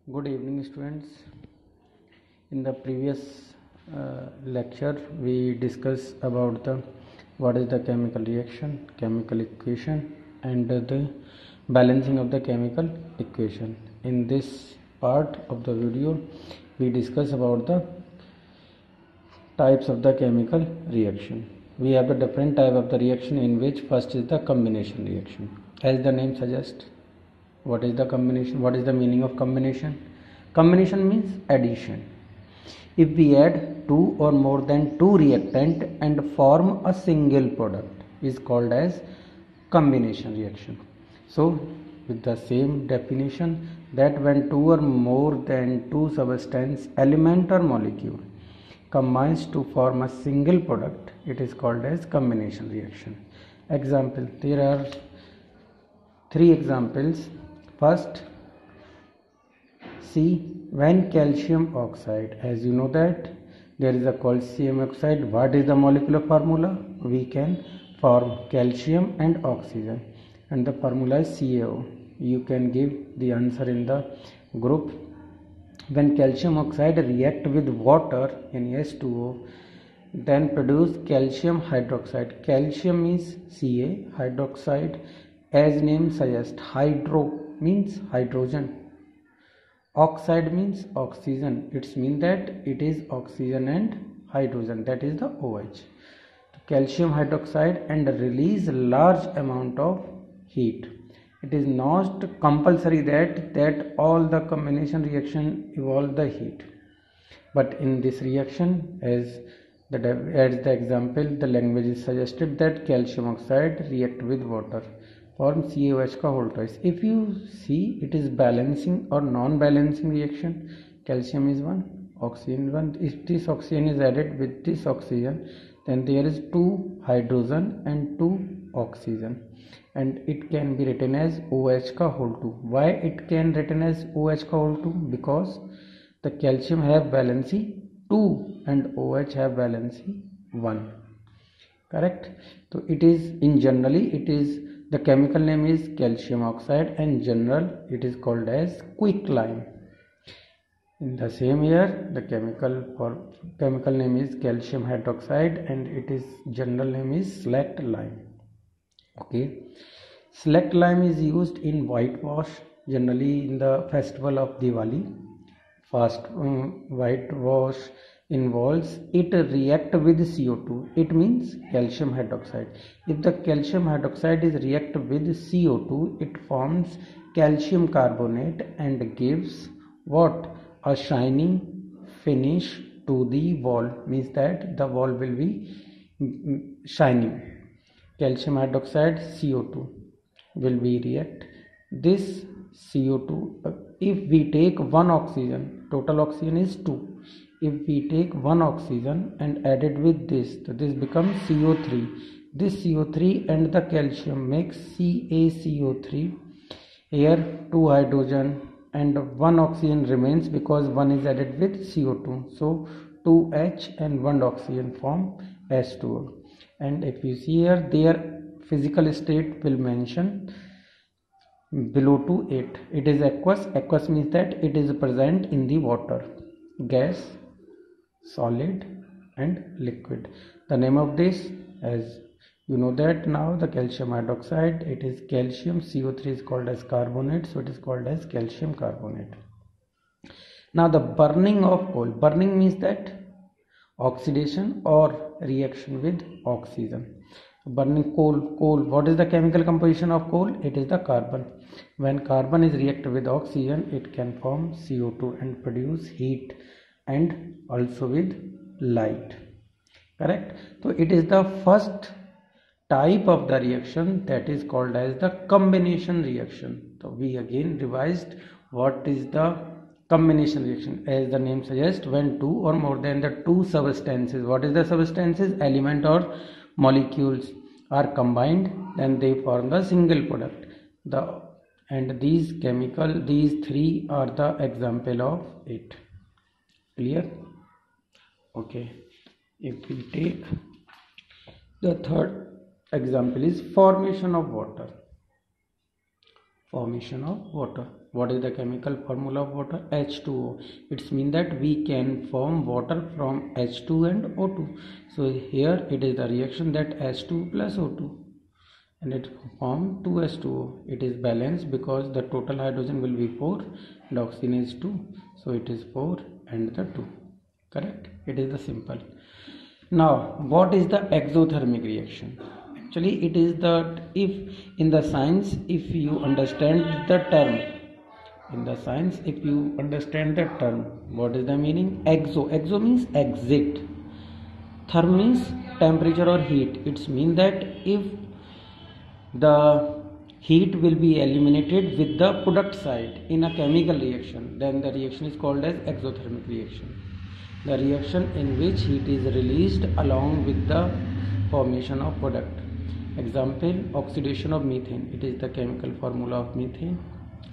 Good evening, students. In the previous lecture, we discussed about what is the chemical reaction, chemical equation, and the balancing of the chemical equation. In this part of the video, we discuss about the types of the chemical reaction. We have the different type of the reaction, in which first is the combination reaction. As the name suggests, what is the combination? What is the meaning of combination? Combination means addition. If we add two or more than two reactant and form a single product, is called as combination reaction. So with the same definition, that when two or more than two substance, element or molecule combines to form a single product, it is called as combination reaction. Example, there are three examples. First, see, when calcium oxide, as you know that there is a calcium oxide, what is the molecular formula? We can form calcium and oxygen, and the formula is CaO. You can give the answer in the group. When calcium oxide react with water in H2O, then produce calcium hydroxide. Calcium is Ca, hydroxide, as name suggests, hydro means hydrogen, oxide means oxygen. It means that it is oxygen and hydrogen, that is the OH. Calcium hydroxide and release large amount of heat. It is not compulsory that all the combination reaction involve the heat, but in this reaction, as the example, the language is suggested that calcium oxide react with water, form CaOH का whole twice. If you see, it is balancing or non-balancing reaction. Calcium is 1, oxygen 1. If this oxygen is added with this oxygen, then there is 2 hydrogen and 2 oxygen, and it can be written as OH का whole 2. Why it can written as OH का whole 2? Because the calcium have valency 2 and OH have valency 1. Correct? So it is, in generally, it is, the chemical name is calcium oxide, and general it is called as quicklime. In the same year, the chemical name is calcium hydroxide, and it is general name is select lime. Okay, select lime is used in whitewash, generally in the festival of Diwali. First, whitewash involves it react with CO2. It means calcium hydroxide. If the calcium hydroxide is react with CO2, it forms calcium carbonate and gives what? A shining finish to the wall. Means that the wall will be shining. Calcium hydroxide, CO2 will be react. This CO2, if we take one oxygen, total oxygen is 2. If we take one oxygen and add it with this, so this becomes CO3. This CO3 and the calcium makes CaCO3. Here 2 hydrogen and 1 oxygen remains because 1 is added with CO2. So 2H and 1 oxygen form H2O. And if you see here, their physical state will mention below to 8. It is aqueous. Aqueous means that it is present in the water, gas, solid and liquid. The name of this, as you know that now, the calcium hydroxide, it is calcium, CO3 is called as carbonate, so it is called as calcium carbonate. Now the burning of coal. Burning means that oxidation or reaction with oxygen. Burning coal, what is the chemical composition of coal? It is the carbon. When carbon is reacted with oxygen, it can form CO2 and produce heat and also with light. Correct? So it is the first type of the reaction that is called as the combination reaction. So we again revised what is the combination reaction. As the name suggests, when two or more than the two substances, what is the substances? Element or molecules are combined, then they form the single product. And these three are the example of it. Clear? Okay. If we take the third example is formation of water. formation of water. What is the chemical formula of water? H2O. It's mean that we can form water from H2 and O2. So here it is the reaction that H2 plus O2 and it form 2H2O. It is balanced because the total hydrogen will be 4 and oxygen is 2. So it is 4 and the 2. Correct? It is the simple. Now what is the exothermic reaction? Actually it is that if in the science if you understand the term, what is the meaning? Exo means exit, therm means temperature or heat. It's mean that if the heat will be eliminated with the product side in a chemical reaction, then the reaction is called as exothermic reaction. The reaction in which heat is released along with the formation of product. Example, oxidation of methane. It is the chemical formula of methane.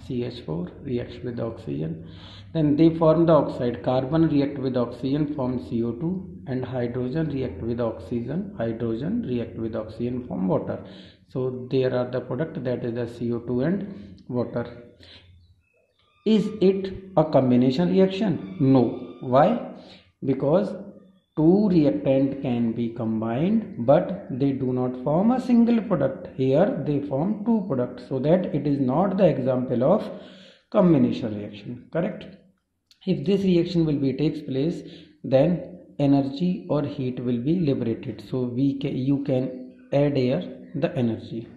CH4 reacts with oxygen. Then they form the oxide. Carbon react with oxygen, form CO2, and hydrogen react with oxygen. Hydrogen react with oxygen, form water. So there are the product, that is the CO2 and water. Is it a combination reaction? No. Why? Because two reactant can be combined but they do not form a single product. Here they form two products, so that it is not the example of combination reaction. Correct? If this reaction will be takes place, then energy or heat will be liberated. So you can add here the energy.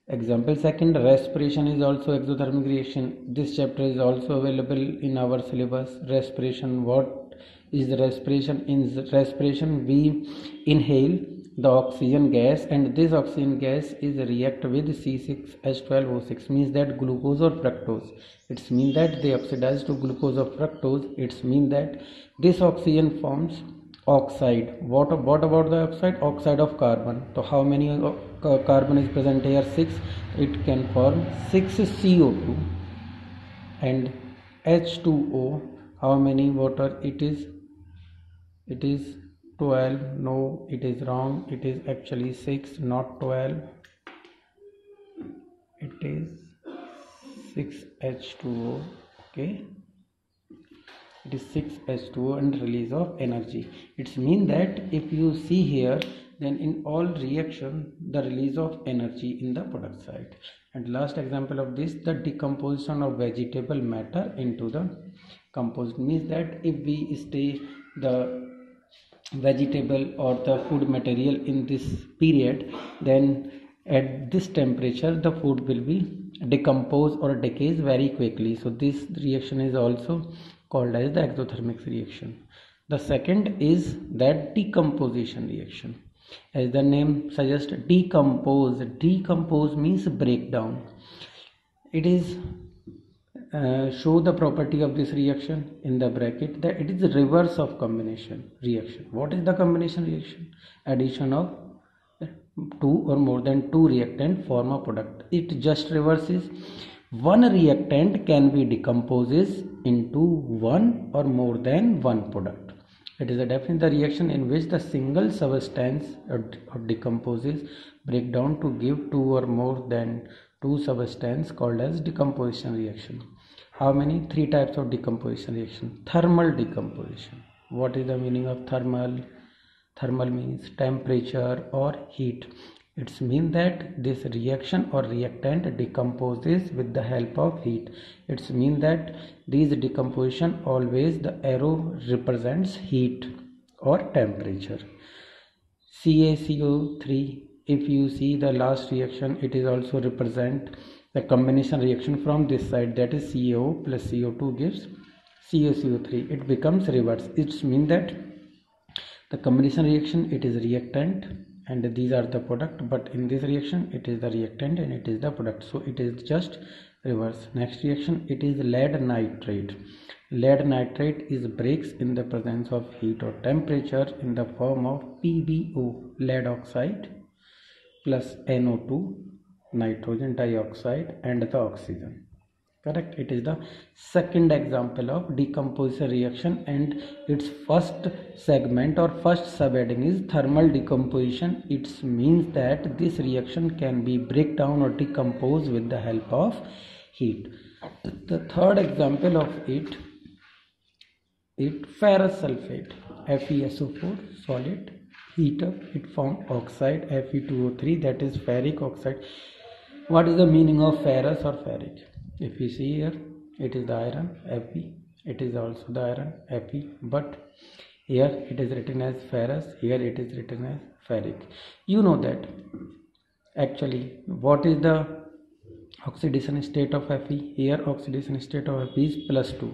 Example second, respiration is also exothermic reaction. This chapter is also available in our syllabus. Respiration, what is the respiration? In respiration we inhale the oxygen gas and this oxygen gas is react with C6H12O6, means that glucose or fructose. It's mean that they oxidize to glucose or fructose. It's mean that this oxygen forms oxide. What about the oxide? Oxide of carbon. So how many carbon is present here? 6. It can form 6 CO2 and H2O. How many water it is? It is 12. No, it is wrong. It is actually 6, not 12. It is 6H2O. Okay, it is 6H2O and release of energy. It's mean that if you see here, then in all reaction the release of energy in the product side. And last example of this, the decomposition of vegetable matter into the composite, means that if we stay the vegetable or the food material in this period, then at this temperature the food will be decomposed or decays very quickly. So this reaction is also called as the exothermic reaction. The second is that decomposition reaction. As the name suggests, decompose means breakdown. It is show the property of this reaction in the bracket, that it is the reverse of combination reaction. What is the combination reaction? Addition of two or more than two reactant form a product. It just reverses. One reactant can be decomposes into one or more than one product. It is a definite reaction in which the single substance or decomposes break down to give two or more than two substances, called as decomposition reaction. How many? Three types of decomposition reaction. Thermal decomposition. What is the meaning of thermal? Thermal means temperature or heat. It's mean that this reaction or reactant decomposes with the help of heat. It's mean that these decomposition always the arrow represents heat or temperature. CaCO3, if you see the last reaction, it is also represent the combination reaction from this side, that is CaO plus CO2 gives CaCO3. It becomes reverse. It's mean that the combination reaction, it is reactant and these are the product, but in this reaction it is the reactant and it is the product, so it is just reverse. Next reaction, it is lead nitrate. Lead nitrate is breaks in the presence of heat or temperature in the form of PbO, lead oxide, plus NO2, nitrogen dioxide, and the oxygen. correct. It is the second example of decomposition reaction, and its first segment or first subheading is thermal decomposition. It means that this reaction can be break down or decompose with the help of heat. The third example of it ferrous sulfate, FeSO4 solid, heat up, it form oxide Fe2O3, that is ferric oxide. What is the meaning of ferrous or ferric? If you see here, it is the iron Fe, it is also the iron Fe, but here it is written as ferrous, here it is written as ferric. You know that actually what is the oxidation state of Fe? Here oxidation state of Fe is +2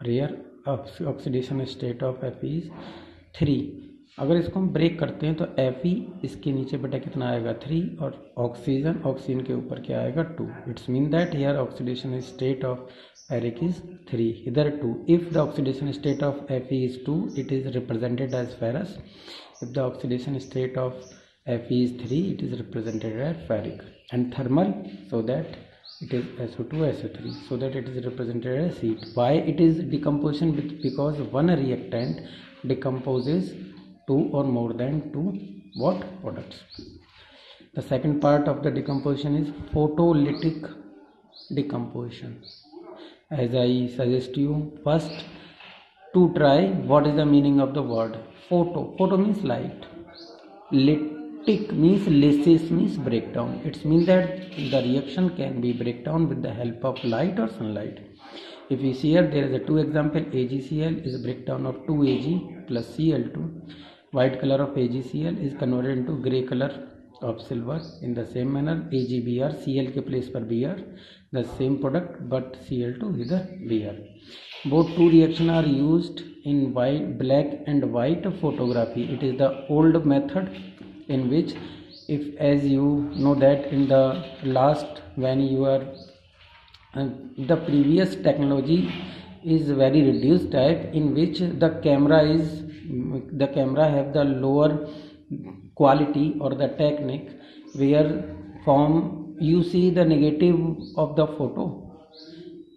और here oxidation state of Fe is 3. अगर इसको हम break करते हैं तो Fe इसके नीचे बेटा कितना आएगा 3 और ऑक्सीजन के ऊपर क्या आएगा 2. It's mean that here oxidation state of ferric is 3, इधर 2. If the oxidation state of Fe is 2, it is represented as ferrous. If the oxidation state of Fe is 3, it is represented as ferric. And thermal, so that it is SO2 SO3, so that it is represented as heat. Why it is decomposition? Because one reactant decomposes 2 or more than 2 what products. The second part of the decomposition is photolytic decomposition. As I suggest you first to try what is the meaning of the word photo means light, lytic means lysis means breakdown. It means that the reaction can be breakdown with the help of light or sunlight. If you see here, there is a 2 example. AgCl is a breakdown of 2Ag plus Cl2. White color of AgCl is converted into grey color of silver. In the same manner, AgBr, Cl के place पर Br, the same product but Cl2 is the Br. Both two reactions are used in black and white photography. It is the old method in which, if as you know that in the last when you are the previous technology is very reduced type in which the camera have the lower quality or the technique where from you see the negative of the photo.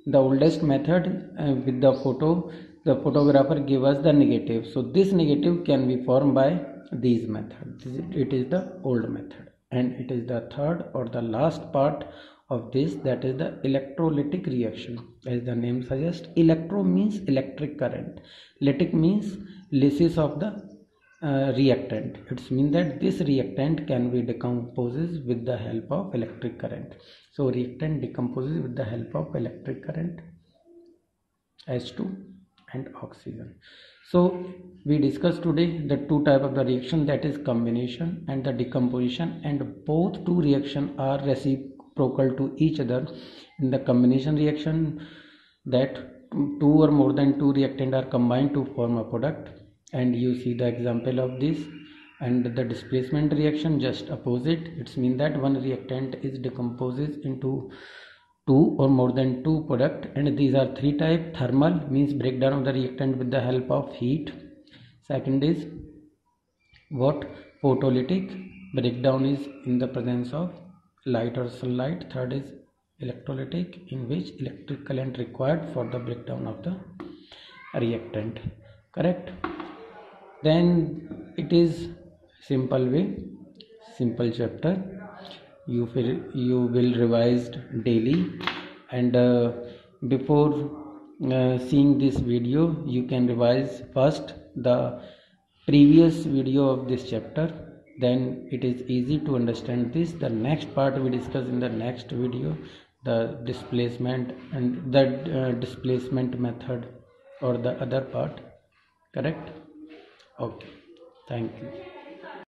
The oldest method with the photo, the photographer give us the negative. So this negative can be formed by these methods. It is the old method, and it is the third or the last part of this, that is the electrolytic reaction. As the name suggests, electro means electric current, lytic means lysis of the reactant. It means that this reactant can be decomposes with the help of electric current. So reactant decomposes with the help of electric current, H2 and oxygen. So we discussed today the two type of the reaction, that is combination and the decomposition, and both two reaction are reciprocal to each other. In the combination reaction, that two or more than two reactant are combined to form a product, and you see the example of this. And the displacement reaction just opposite. It means that one reactant is decomposes into two or more than two product, and these are three type. Thermal means breakdown of the reactant with the help of heat. Second is what? Photolytic, breakdown is in the presence of light or sunlight. Third is electrolytic, in which electric current required for the breakdown of the reactant. Correct? Then it is simple way, simple chapter. You will revise daily, and before seeing this video, you can revise first the previous video of this chapter. Then it is easy to understand this. The next part we discuss in the next video, the displacement and the displacement method or the other part. Correct? Okay. Thank you.